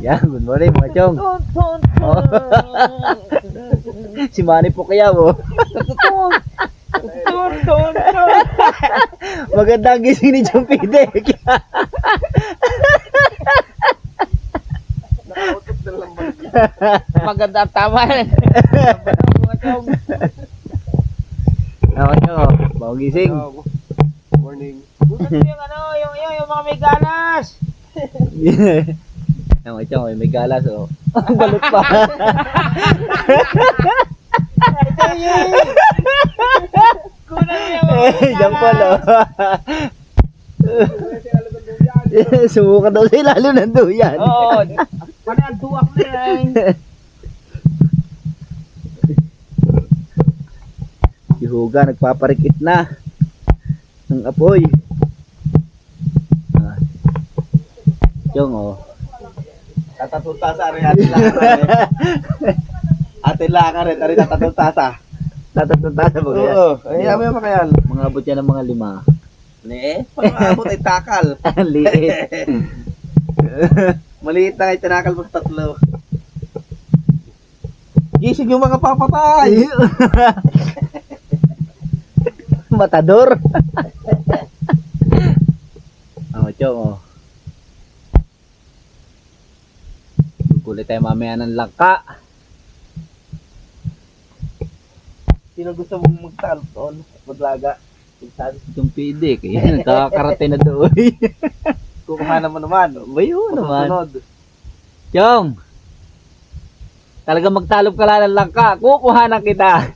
Yan, good morning mga chong. Oh. Si Manny po kaya mo. Magandang gising ni Chong Pidek. Maganda tama eh. Ako chong, bagong gising. Morning. Bukan yung mga may ganas. Ako chong, may galas oh. Ang balot pa. Diyan pala. Sumuka daw sa ilalim ng duyan. Oo. Paano ang duwak na yan? Si Huga nagpaparikit na ng apoy. Chong oh. Tatatutasa rin atin lakar. Atin lakar rin. Tari tatatutasa. Tatatutasa mo kaya? Oo. Ay, yaman yung makayan. Mga abot yan ng mga 5. Ne? Pag-abot ay takal. Ang liit. Maliit na kayo tinakal mo sa 3. Gising yung mga papatay. Matador. Chong oh. Kulit tayo mamaya ng langka. Sino gusto mong magtalo doon? Maglaga. Sabi si Chong Pidek. Ayan, nagkakakarate na doon. Kukuhanan mo naman. Bayo naman. Susunod. Chong! Talaga magtalop ka lang ng langka. Kukuhanan kita.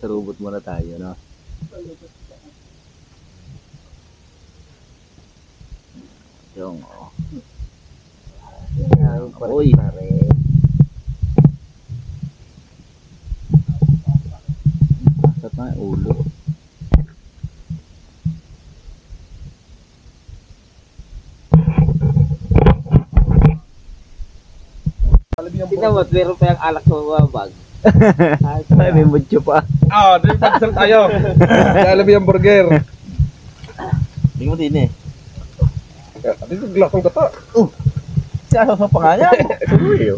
Sa robot muna tayo, no? Chong, oh. Uy. Masat na ulo. Tingnan mo, meron pa yung alak sa mababag. Ay, may mutyo pa. Ah, dito pagsal tayo. Lalabi ang burger. Hindi mo din eh. Dito glasong kata. Siya sa pangalan. Kuya.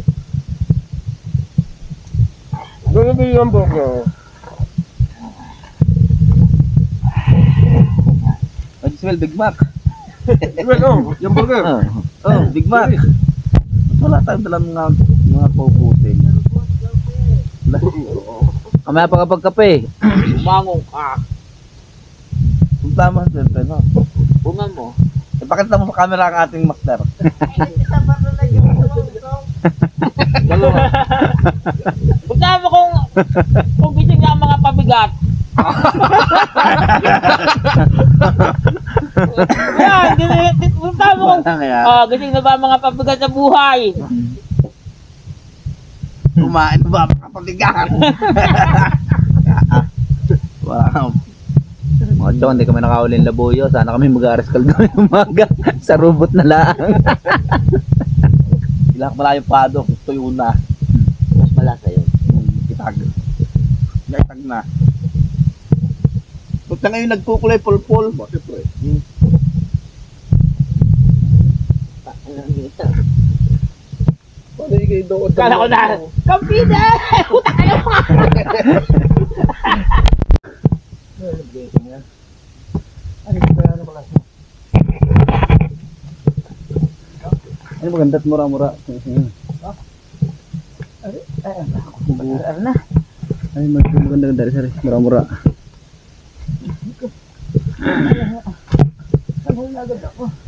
Lalabi ang burger. Oh, smell Big Mac. Well, yung burger. Oh, Big Mac. Wala tayong dalang mga puputin. Kamaya pa kapag kape. Umangong ka. Kung tama siyempre, no? Bungan mo. Ipakita mo sa camera ang ating master. Dalawa. Punta mo kung gising na ang mga pabigat. Yan, punta mo kung gising na ba ang mga pabigat sa buhay. Kumain ba kapaligan? Wow. Mga chong, hindi kami nakaulin labuyo. Sana kami mag-aaras kaldo ng umaga. Sa robot na lang. Ilang malayong padok, tuyo na. Mas malasa yun. Itag. Itag na. Punta ngayon nagkukulay pulpul. Bakit po eh? Paano yung kayo doon? Kala ko na, Kampide! Puta ka na mga! Ay, maganda't mura-mura. Ay, maganda-ganda rin, mura-mura.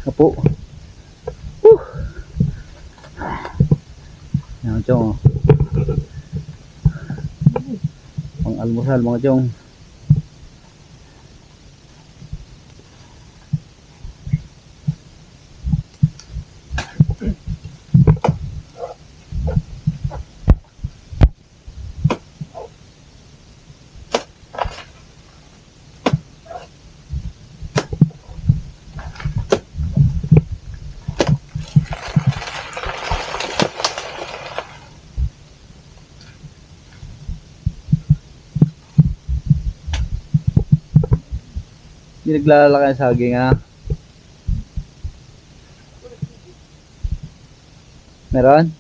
Kapo. Yan, chong. Almusal mga chong. Hindi naglalaki ang saging ha. Meron?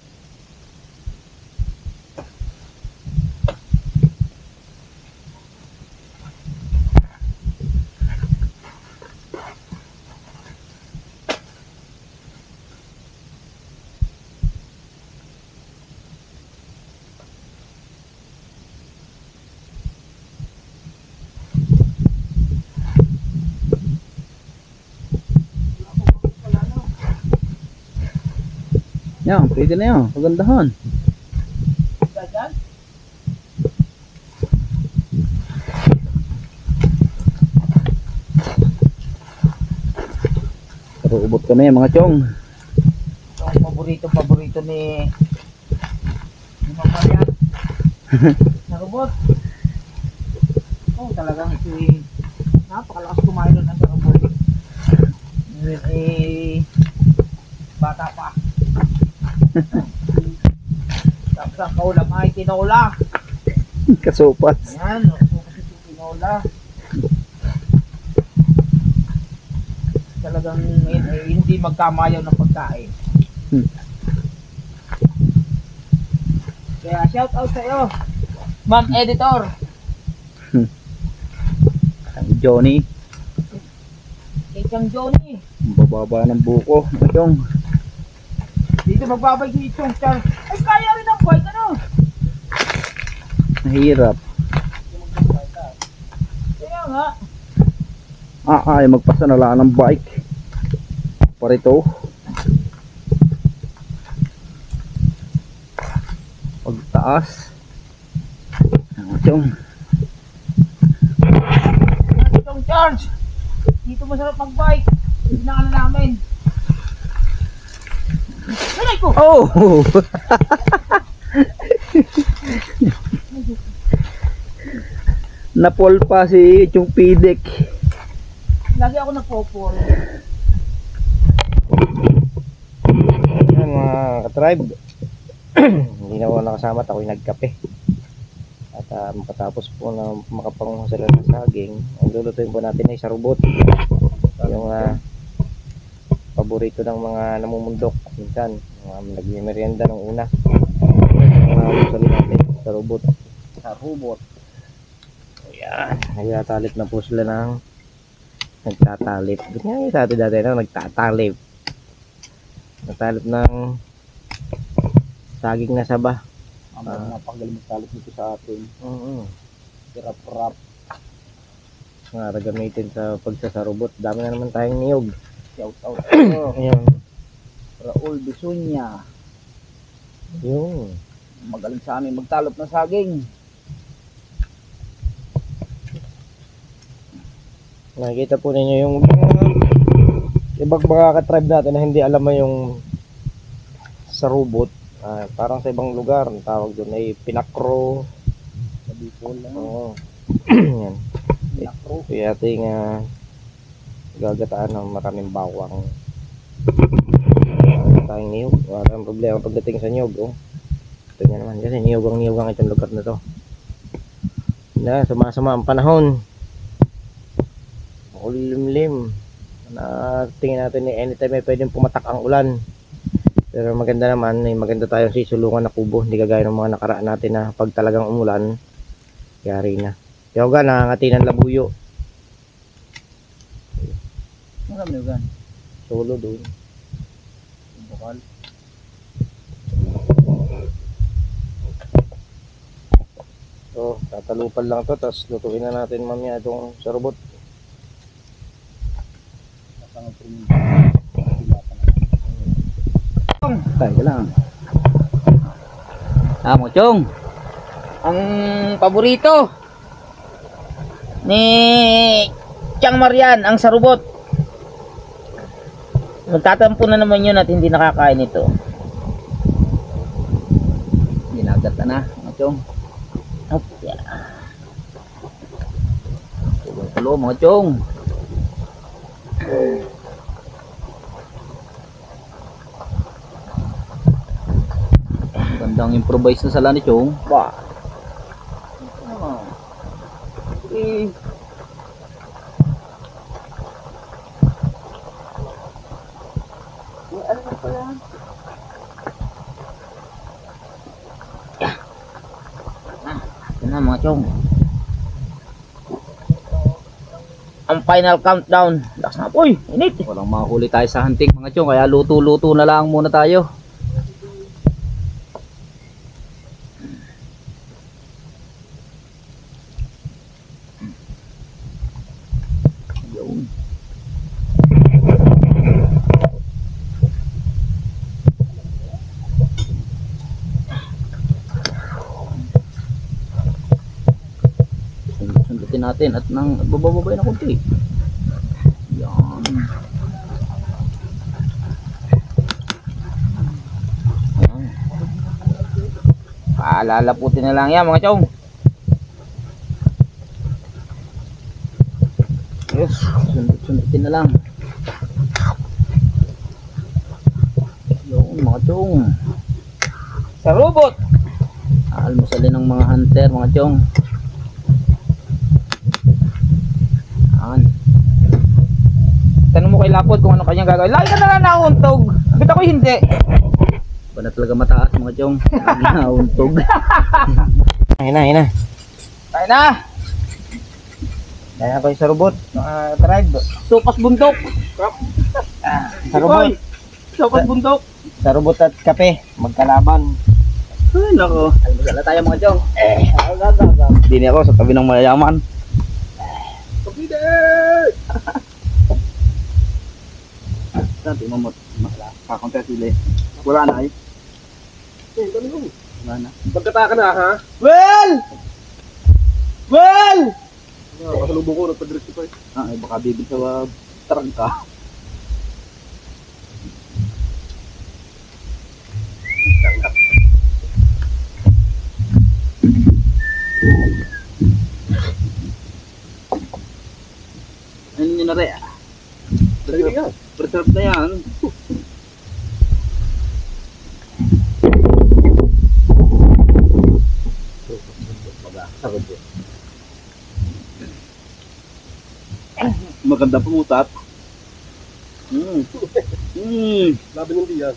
Yan, pwede na yan. Pagandahan. Dadan? Pero ubot ko na yan mga chong. Ito ang paborito ni Mama yan. Sarubot. Oh, talagang si napakalakas kumain nun ang sarubot. Bata pa. Tapos ang kaulam ay tinola. Kasupas. Yan, tinola. Talagang hindi magkamayaw ng pagkain. Kaya shout out sa iyo, Ma'am Editor. Ang Johnny. Kay Chang Johnny. Ang bababa ng buko mga chong. Dito magbabay si Chong Chang. Ay, kaya rin ang bike, ano? Mahirap. Kaya nga. Ay magpasa na lang ng bike. Parito. Pagtaas. Mga chong. Chong Charge. Dito masarap mag-bike. Pinakala namin. Nanay ko! Oh! Napol pa si Chong Pidek. Lagi ako nagpo-fall. Yan mga katribe. Hindi na ako nakasama at ako'y nagkape. At makatapos po na makapanghusalan ng saging, ang lulutuin po natin ay sarubot. Yung paborito ng mga namumundok minsan, nagmimerienda nung una. Husalan natin sarubot. Sarubot. Ayan, nagtatalip na po sila ng nagtatalip. Ganyan sa atin dati na nagtatalip. Nagtalip ng saging na saba. Ang napagaling magtalip nito sa atin. Hirap-rap. Nga gamitin sa pagsasarubot. Dami na naman tayong niyog. Shout out. Ayan. Raul Bisunya. Yung Magaling sa amin magtalop ng saging. nakikita po ninyo yung ibang mga katribe natin na hindi alam mo yung sarubot. Parang sa ibang lugar ang tawag doon ay pinakro. Sabi ko lang. Oo. Yan. Pinakro. Ito yung ating gagataan ng maraming bawang. Tayong niyog. Walang problema pagdating sa niyog. Oh. Ito niya naman kasi niyog ang itong lugar na to. Na sumasama ang panahon. Ulimlim. Tingin natin ni anytime ay pwedeng pumatak ang ulan. Pero maganda naman, may maganda tayong sisulungan na kubo. Hindi kagaya ng mga nakaraan natin na pag talagang umulan, yari na. Yoga, nakangati ng labuyo. Marami na Solo doon. Bukal. So, tatalupan lang to, tapos lutuin na natin mamaya itong sarubot. Tayo lang. Mo chong. Ang paborito ni Tiang Marian ang sarubot. Magtatampo na naman yun at hindi nakakain ito. Ginagat na mga chong. Okay. Tulo mga chong. Gandang improvise na sala ni chong. Ba. Ito na mga chong. Ang final countdown. Lakas na po, init. Walang mahuli tayo sa hunting mga chong, kaya luto-luto na lang muna tayo. Yun. Sundutin natin at nang bababay na kunti. Yan. Yan. Paalalaputin na lang yan mga chong. Yes, sundutin na lang. Yung mga chong. Sarubot. Almusalin ng mga hunter mga chong. Yan. Tanong mo kay Lapot kung ano kanyang gagawin. Lagi ka na lang nauntog. Bakit ako hindi? Ba na talaga mataas mga chong. Nauntog. Ayun na. Tayo na. Kaya ko yung sarubot. Drive. Supas bundok. Sarubot. Supas bundok. Sarubot at kape. Magkalaban. Ay nako. Almusal na tayo mga chong. Dini ako sa tabi ng mayayaman. Saan tingnan mo? Kakontra sila. Wala na ay. Wala na. Pagkataka na ha? Well! Well! Kasalubong ko, nagpa-dress ko eh. Ah, ay baka bibig sa tarangka. Ano nyo na rin? Preserve na yan. Maganda pumutat. Labi ng diyan.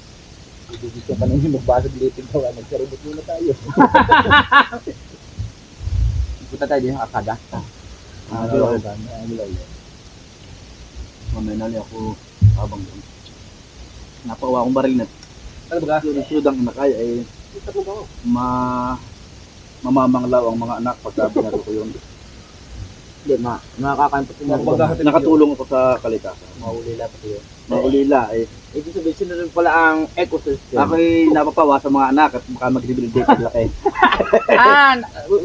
Gusto ka nang magbasag litig daw. Magkarubot muna tayo. Punta tayo din sa Akada. Mamay nali ako habang doon. Napawa akong baril na. Ano ba? Sunod ang inakay ay mamamanglaw ang mga anak pagka binaro ko yun. Hindi, nakakakanto ko na. Nakatulong ako sa kalikasan. Maulila pa yun. Maulila eh. Ibig sabihin, sinunod pala ang ecosystem. Ako'y napapawa sa mga anak at baka mag-rehabilitate sila kayo.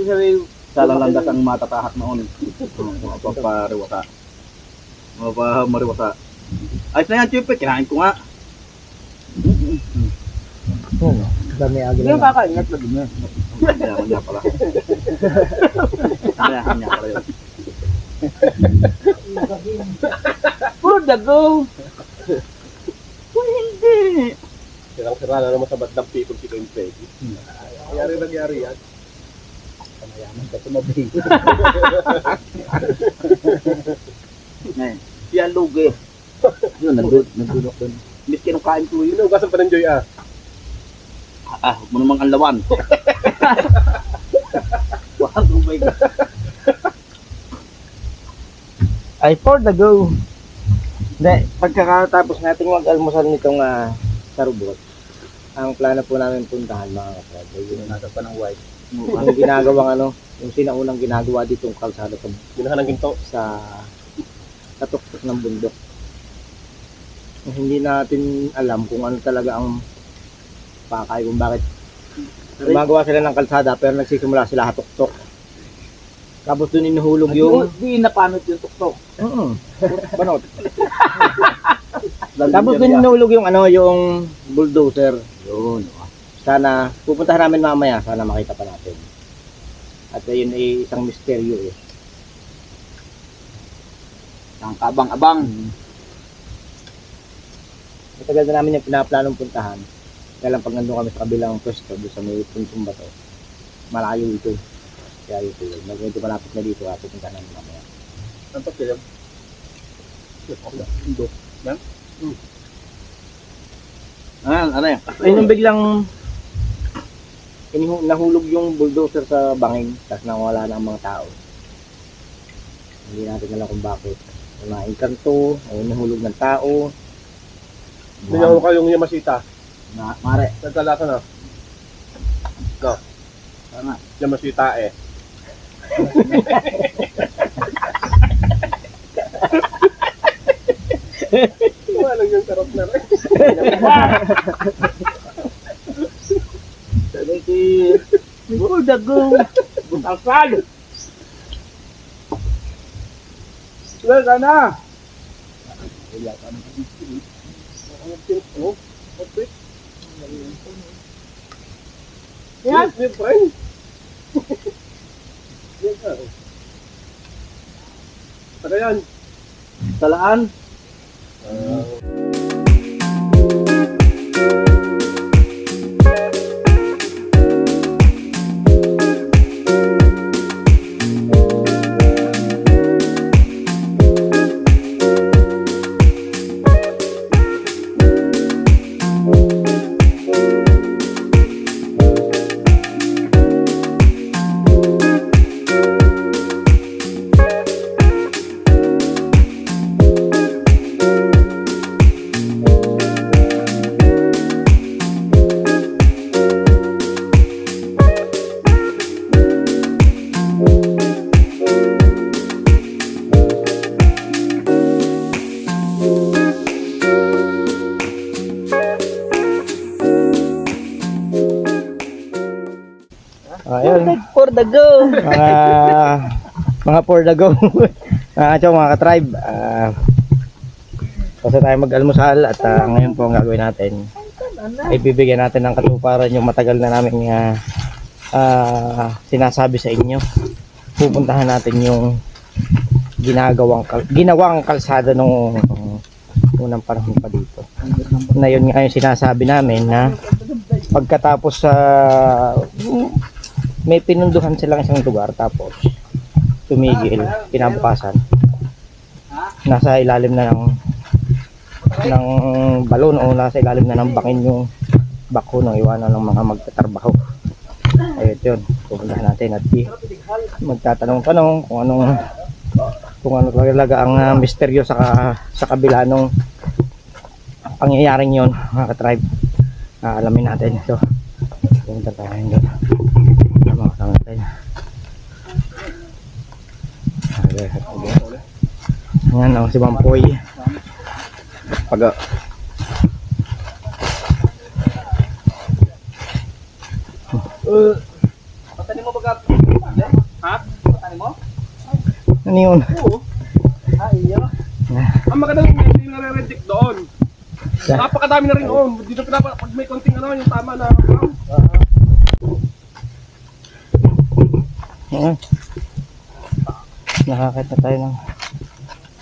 Sabi, Sa lalandas ang matatahak noon. Mapapariwata. Mapapariwata. Ayos na yan, Chipet. Kinain ko nga. Dami agil yung na. kakaingat lagi niya. Kanya pala. Kanya pala yun. Puro dago. Kung hindi. Sirang-sira na naman sa bandang people si Kim Peggy. Nangyari yan. Kamayaman ka tumabing. Ngayon, siya lugi. Yun, nagdulok doon. Miss kinukain ko yun. Inugasan pa ng Joy ah. Huwag mo namang anlawan. Wow, oh my God. Ay, for the go. Hindi, pagkakatapos natin mag-almusal nitong sarubot, ang plano po namin puntahan mga kapatid. Yung Nasa pa ng white. ang ginagawang yung sinaunang ginagawa ditong kalsada Ginahan ng ginto. sa katuktok ng bundok. Hindi natin alam kung ano talaga ang pakay, kung bakit gumagawa sila ng kalsada pero nagsisimula sila hatuktok. Tapos doon inuhulog yung... Di napanot yung tuktok. Banot. Tapos doon inuhulog yung ano, yung bulldozer. Yun. Sana, pupuntahan namin mamaya. Sana makita pa natin. At ayun ay isang misteryo eh. Ang kabang-abang. Matagal na namin yung pinaplanong puntahan. Kaya lang pag nandun kami sa kabilang pwesto, doon sa may puntong bato, malayo ito. Kaya ito yun. Medyo malapit na dito, pupuntahan namin mamaya. Ang pagkayam. Yan? Ano yan? Ay, nung biglang nahulog yung bulldozer sa bangin, tapos nawala na ang mga tao. Hindi natin alam kung bakit. May kanto, ay nahulog ng tao. Bigyan ko kayong Yamasita. Mare. Nagkala ka na. Go. Tama. Yamasita eh. Walang yung sarap na rin. Sabi si... Bukol dagong. Butalsal. Well, sana. Yan, my friend. Saka yan. Salaan. Ayun. For the go. Mga for the go. Mga ka-tribe. Kasi tayo mag-almusal at ngayon po ang gagawin natin ay bibigyan natin ng katuparan yung matagal na namin sinasabi sa inyo. Pupuntahan natin yung ginawang kalsada nung unang panahon pa dito. Na yun nga yung sinasabi namin na pagkatapos may pinunduhan silang isang lugar tapos tumigil, kinabukasan nasa ilalim na ng balon o nasa ilalim na ng bangin yung bako nung iwanan ng mga magtatrabaho. Ayun yun, pupuntahan natin at magtatanong-tanong kung ano talaga ang misteryo sa kabila nung pangyayaring yun, mga ka-tribe. Alamin natin. So pupunta tayo doon. Makasama natin. Ayan, si Bampoy. Patanin mo baga? Ha? Patanin mo? Ano yun? Oo. Iyo. Ang magandang hindi nare-reject doon. Napakadami na rin doon. Dito pag may konting yung tama na. Ayan. Nakakit na tayo ng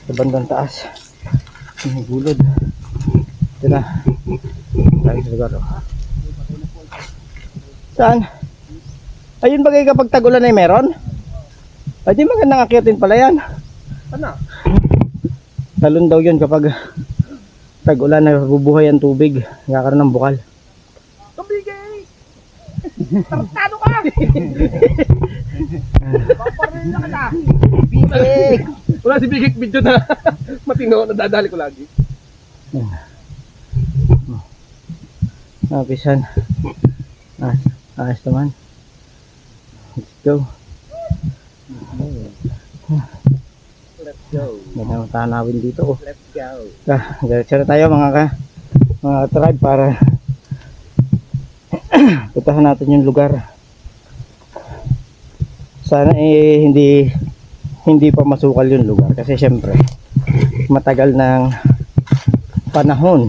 sa bandang taas. May gulod. Ito na. Tayo sa lugar. Saan? Ayun bagay kapag tagulan ay meron? Ay di magandang akyatin pala yan. Ano? Talon daw yun kapag tag-ulan na bubuhay ang tubig. Nagkakaroon ng bukal. Tubigay! Tartado ka! Paparin na ka na! Bigay! Wala si Bigay video na matino. Nadadali ko lagi. Napisan. Ayos naman. Let's go. Let's go. Ganda ang tanawin dito. Oh. Let's go. Diretso na tayo mga tribe para puntahan natin yung lugar Sana hindi pa masukal yung lugar kasi syempre matagal ng panahon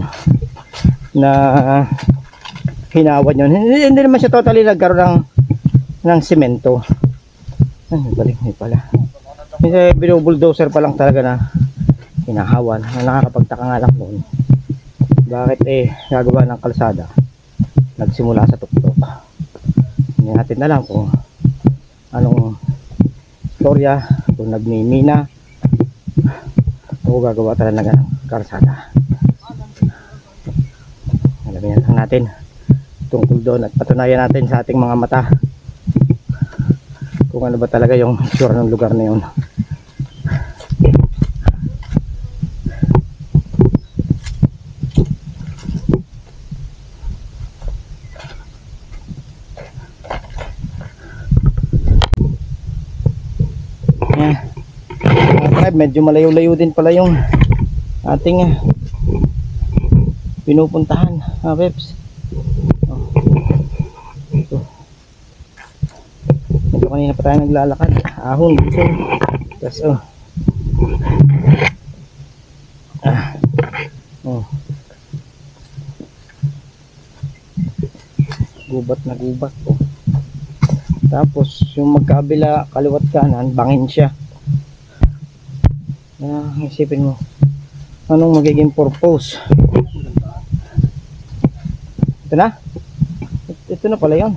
na hinawan yun. Hindi naman siya totally nagkaroon ng semento. Balik niyo pala. Kasi binubulldozer pa lang talaga na hinahawan. Nakakapagtaka nga lang noon. Bakit gagawa ng kalsada? Nagsimula sa tuktok. Hindi natin alam kung anong istorya, kung nagmimina o gagawa talaga ng kalsada. Alamin lang natin tungkol doon at patunayan natin sa ating mga mata kung ano ba talaga yung itsura ng lugar na yun. Medyo malayo-layo din pala yung ating pinupuntahan, Peps. Medyo kanina pa tayo naglalakad, ahon dito. Tapos gubat na gubat. Tapos yung magkabila, kaliwat kanan, bangin siya. Isipin mo anong magiging purpose. Ito na pala yun.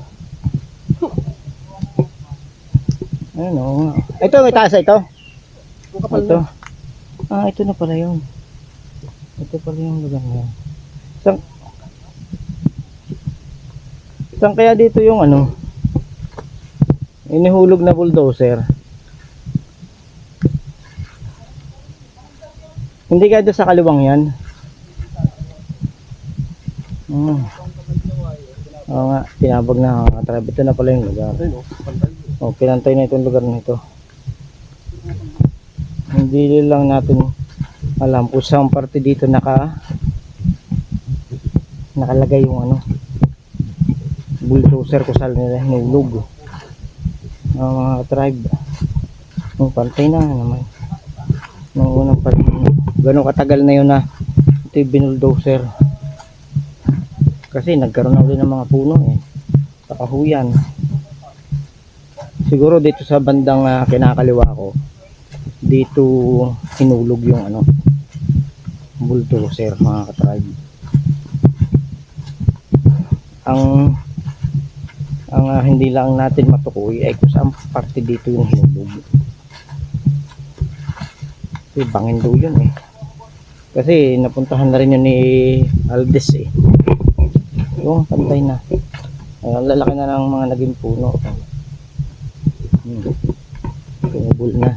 Ayun o. Ito may tasa ito. Ito. Ito na pala yun. Ito pala yung lugar na yun. Saan kaya dito yung inihulog na bulldozer? Hindi kaya doon sa kaliwang yan? Oo nga, tinabag na tribe. Ito na pala yung lugar. Pinantay na itong lugar na ito. Hindi lang natin alam kung saan parte dito nakalagay yung bulldozer kung saan nila hinulog. Mga tribe. Pantay na naman. Nung unang panahon, gano'ng katagal na yun na ito yung binuldozer kasi nagkaroon na ulit ng mga puno kakahuyan. Siguro dito sa bandang kinakaliwa ko dito hinulog yung bulldozer, mga katribe. Ang hindi lang natin matukoy ay kung saan parte dito yung hinulog. Bangin daw yun kasi napuntahan na rin yun ni Aldes yung pantay na. Ang lalaki na ng mga naging puno. Pinubul na.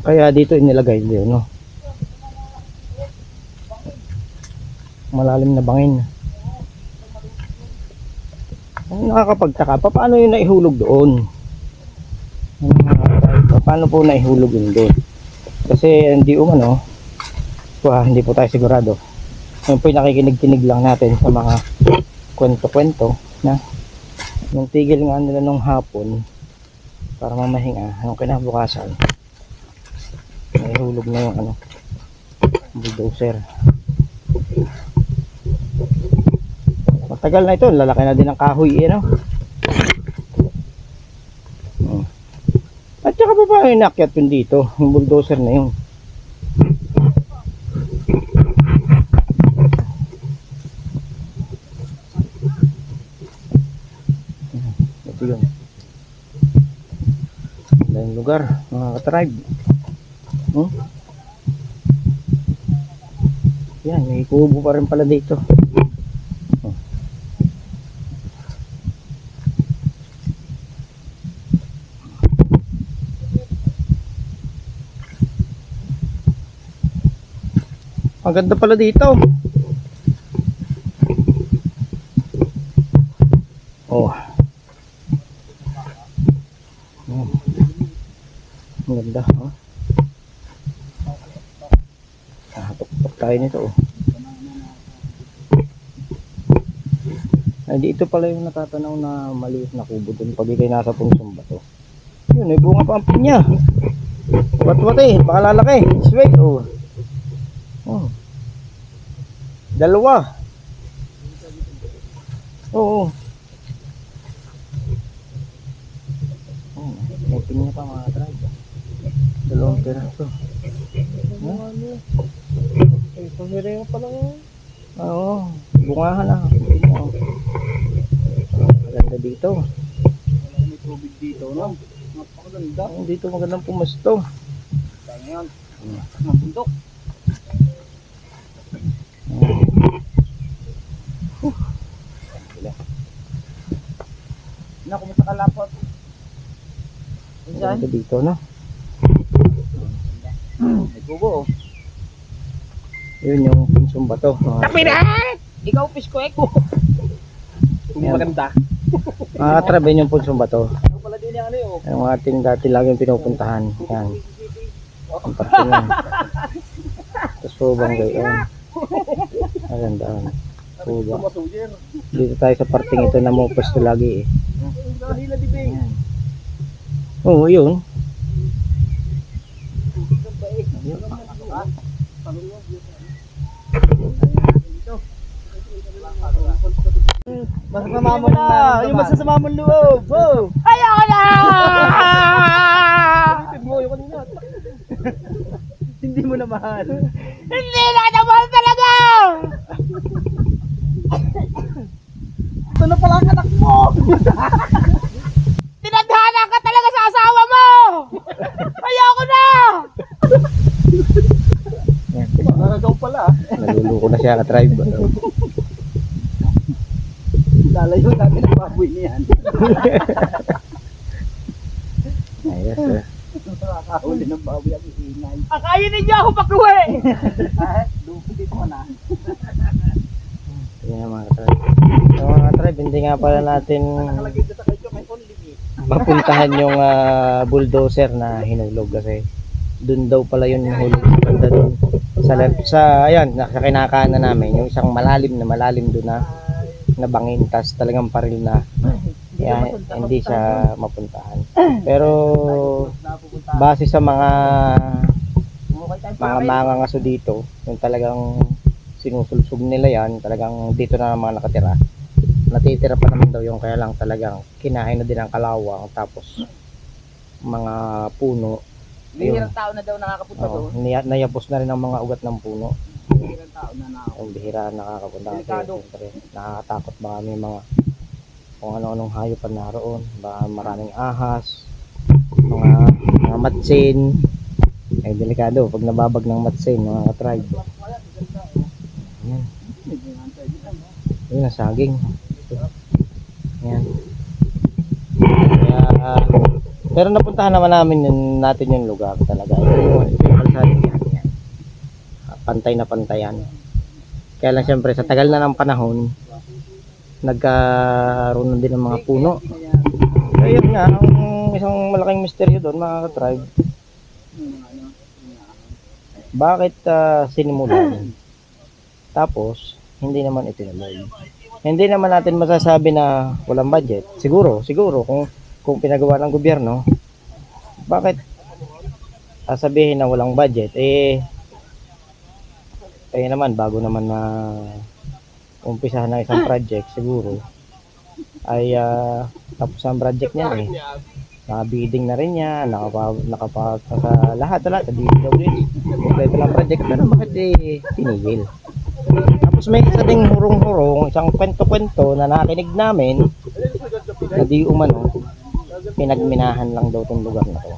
Kaya dito inilagay din malalim na bangin. Nakakapagtaka, paano yun naihulog doon? Paano po naihulog yun doon? Kasi hindi hindi po tayo sigurado. Yung po nakikinig-kinig lang natin sa mga kwento-kwento na yung tigil nga nila nung hapon para mamahinga, yung kinabukasan naihulog na yung bulldozer. Matagal na ito, lalaki na din ang kahoy At saka pa paano inakyat yun dito, yung bulldozer na yun? Ito yun. Ito yung lugar, mga katribe. Yan, may kubo pa rin pala dito. Ang ganda pala dito. Ang ganda. tayo nito. Oh. Ay, dito pala yung natatanaw na maliit na kubo doon pag ikay nasa punsong bato. Yun, may bunga pa ang pinya. Wat-wat eh, baka lalaki. Sweet, oh. Oh. Dalawa. Oo. Oh, may pinya pa mga tribe. Dalawang piraso. Ay, pamireho pa lang yun. Oo, bungahan na. Pinya, oh. Maganda dito. May tubig dito, no? Napakaganda. Oh, dito magandang pumusto. Kaya ngayon, mga bundok. Na, kumusta ka lapot? Maganda dito, no? May kubo, oh. Yun yung punsong bato. Ikaw, pisko eko. Kung maganda. Mga tribe, yun yung punsong bato. Ano pala din yung ano yun? Yung ating dati laging pinupuntahan. Yan. Ang parte yan. Tapos po banggay. Maganda. Puga. Masuyer. Dito tayo sa parting ito na mo pwesto lagi eh. Hila di Bing. Yan. Oo, yun. Masasama mo na. Yung masasama mo loob. Oh. Ayoko na! Hindi mo na mahal. Hindi na kita mahal talaga! Ito na pala ang anak mo. Tinadhana ka talaga sa asawa mo! Ayoko na! Yan. Naragaw pala. Naluluko na siya ka-tribe. Lalayo natin ang baboy niyan. Ayos eh. Nakakahuli ng baboy ang iingay. Akayin ninyo ako pakuwi! Lupo dito ka na. Yan mga ka-tribe. So mga ka-tribe, hindi nga pala natin Nakalagay dito kayo may only me. mapuntahan yung bulldozer na hinulog kasi dun daw pala yun hulog sa banda dun sa ayan sa kinakanan namin yung isang malalim dun na nabangin tas talagang paril na kaya hindi siya mapuntahan pero base sa mga mangangaso dito yung talagang sinusulsog nila yan talagang dito na mga natitira pa naman daw yung kaya lang talagang kinain na din ang kalawang tapos mga puno Bihirang tao na daw nakakapunta doon. nayapos na rin ang mga ugat ng puno Bihirang tao na ang bihira nakakapunta kasi Delikado. siyempre nakakatakot baka may mga kung ano-anong hayop pa naroon baka maraming ahas mga matsin ay delikado pag nababag ng matsin mga ka-tribe yan yun ang saging yan kaya pero napuntahan naman natin yung lugar talaga ito yung kalsada yan. Pantay na pantayan kaya lang siyempre sa tagal na ng panahon nagkaroon na din ng mga puno kaya yun nga ang isang malaking misteryo doon mga ka-tribe bakit sinimulan tapos hindi naman itinuloy hindi naman natin masasabi na walang budget siguro kung pinagawa ng gobyerno bakit sabihin na walang budget naman bago naman na umpisahan ng isang project siguro ay tapos ang project niya nakabidding na rin niya nakapag sa lahat sa DPWH kompleto ng project pero bakit tinigil tapos may isa ding hurong-hurong isang kwento-kwento na nakinig namin na di umano pinagminahan lang daw itong lugar na to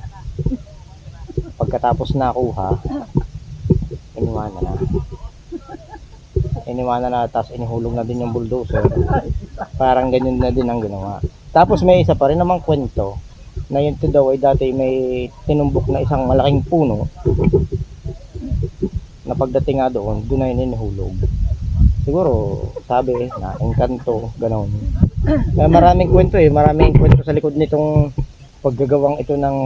pagkatapos nakuha iniwanan na tapos inihulog na din yung bulldozer parang ganyan na din ang ginawa tapos may isa pa rin namang kwento na yun to daw ay dati may tinumbok na isang malaking puno na pagdating nga doon na yun inihulog siguro sabi na engkanto ganon maraming kwento sa likod nitong paggagawang ito ng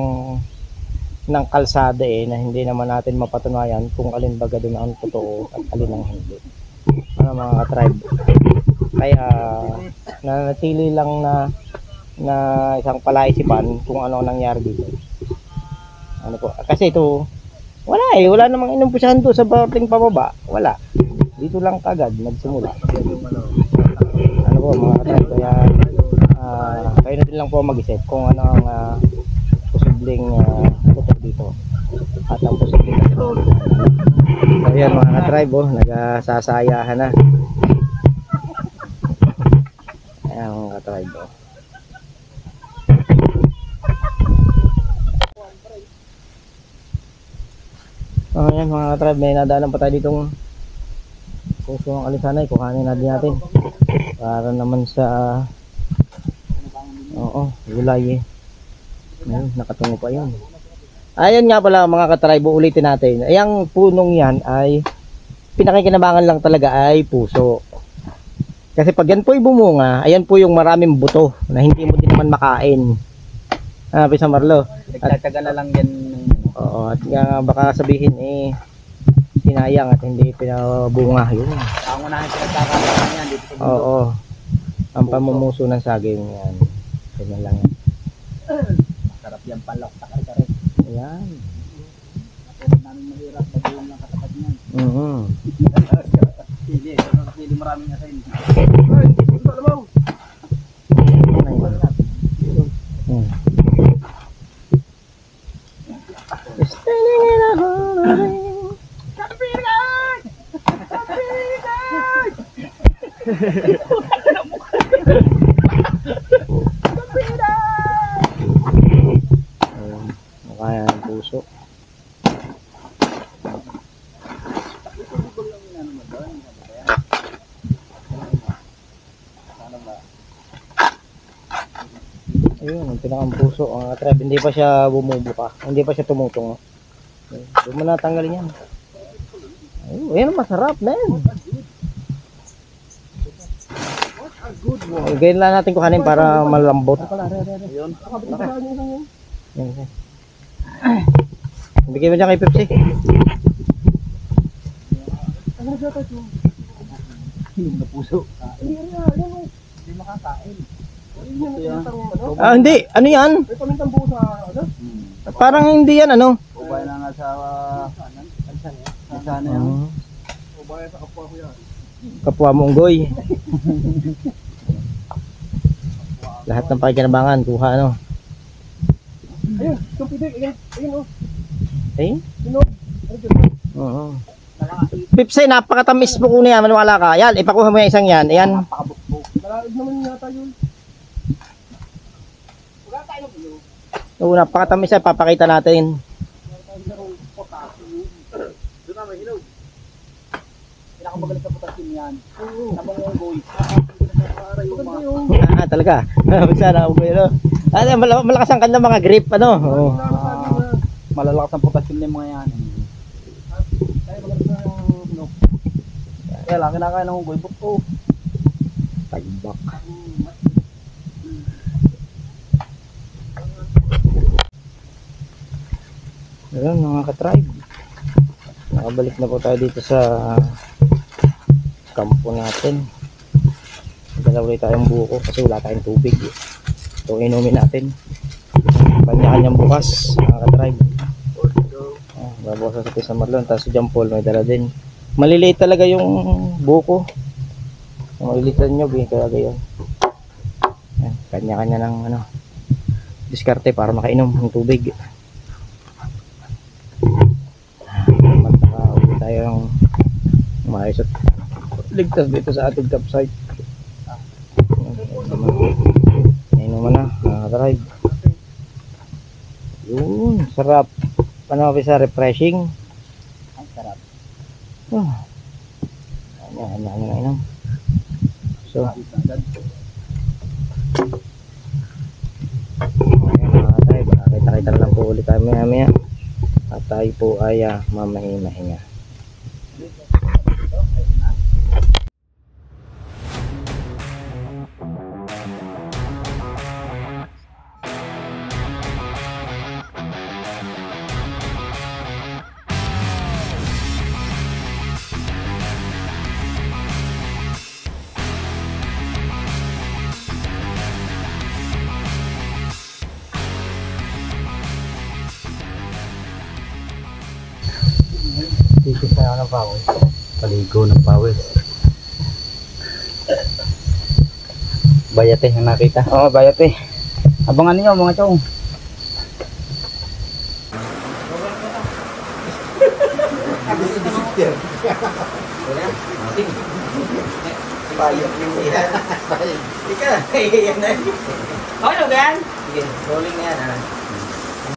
ng kalsada na hindi naman natin mapatunayan kung alin baga doon ang totoo at alin ang hindi. Ano mga ka-tribe? Kaya nanatili lang na isang palaisipan kung ano ang nangyari dito. Ano po? Kasi ito wala namang inumpisahan doon sa parting pababa. Wala. Dito lang kagad nagsimula. Ano po mga ka-tribe? Kaya kayo na din lang po mag-isip kung ano ang posibleng totoo dito at ang posibleng totoo. So yan mga ka-tribe, nagsasayahan na. Ayan mga ka-tribe. Ayan mga ka-tribe, may nadaanan pa tayo ditong puso ng alisanay. Kuhanin natin para naman sa gulay ayun, nakatungo pa yun. Ayun nga pala mga ka-tribe, ulitin natin. Ayang punong yan ay pinakikinabangan lang talaga ay puso. Kasi pag yan po ay bumunga, ayan po yung maraming buto na hindi mo din naman makain. Pisa Marlo. Nagtataga na lang yan. Oo, at baka sabihin sinayang at hindi pinabunga yun. Ang unahin pinagkakaroon yan dito sa bundok. Oo. Ang pamumuso ng saging yan. Ganyan lang yan. Sarap yan palok sa kare-kare. Ayan. Kapag namin mahirap, baguhin lang katapat niyan. Hindi maraming asin. Ay, ito alam mo. Kaya ang puso. Ayun, ang pinakang puso. Ang tribe, hindi pa siya bumubuka. Hindi pa siya tumutong. Doon mo natanggalin yan. Ayun, ayun, masarap, men. Ganyan lang natin kuhanin para malambot. Ayun. Yan. Bigay mo dyan kay Pepsi. Yung na puso. Hindi makakain. Hindi. Ano yan? May pamintang buo sa ano? Parang hindi yan, ano? Ubay na nga sa sana yan. O baya sa kapwa ko yan. Kapwa mo unggoy. Lahat ng pakikinabangan, kuha, ano? Ayun, yung pide, ayun o. Eh? Sinog. Oo. Pepsi, napakatamis mo kung yan, maniwala ka. Yan, ipakuha mo yung isang yan. Ayan. Malaig naman yata yun. Oo, napakatamis yan, papakita natin. Doon na may hilaw. Pinakamagaling sa potassium yan. Namangunggoy. Talaga. Sana ako yun. Malakas ang kanilang mga grip, ano? Oo. Malalakas ang potassium ng mga yan. Kaya lang, kinakain ng unggoy. Buto. Tagbak. Ayan mga ka-tribe, nakabalik na po tayo dito sa kampo natin. Dala ulit tayong buko kasi wala tayong tubig. Ito inumin natin. Kanya-kanyang bukas mga ka-tribe. Babawasan sa Pisa Marlon. Tapos si John Paul may dala din. Maliliit talaga yung buko. Maliliit na nyo, kaya gayon. Kanya-kanya ng diskarte para makainom ng tubig. Magkakauwi tayo ng maayos at ligtas dito sa ating campsite. Inuman na, nakaka-drive. Yun, sarap. Ano sa refreshing? Ang sarap. Inom. So, nakita na lang po ulit tayo maya at tayo po ay mamahinga. ng pawis. Paligo ng pawis. Bayate ang nakita. Oo, bayate. Abangan niyo mga chong. Ika, yan na. Okay na ba yan? Sige, rolling na yan.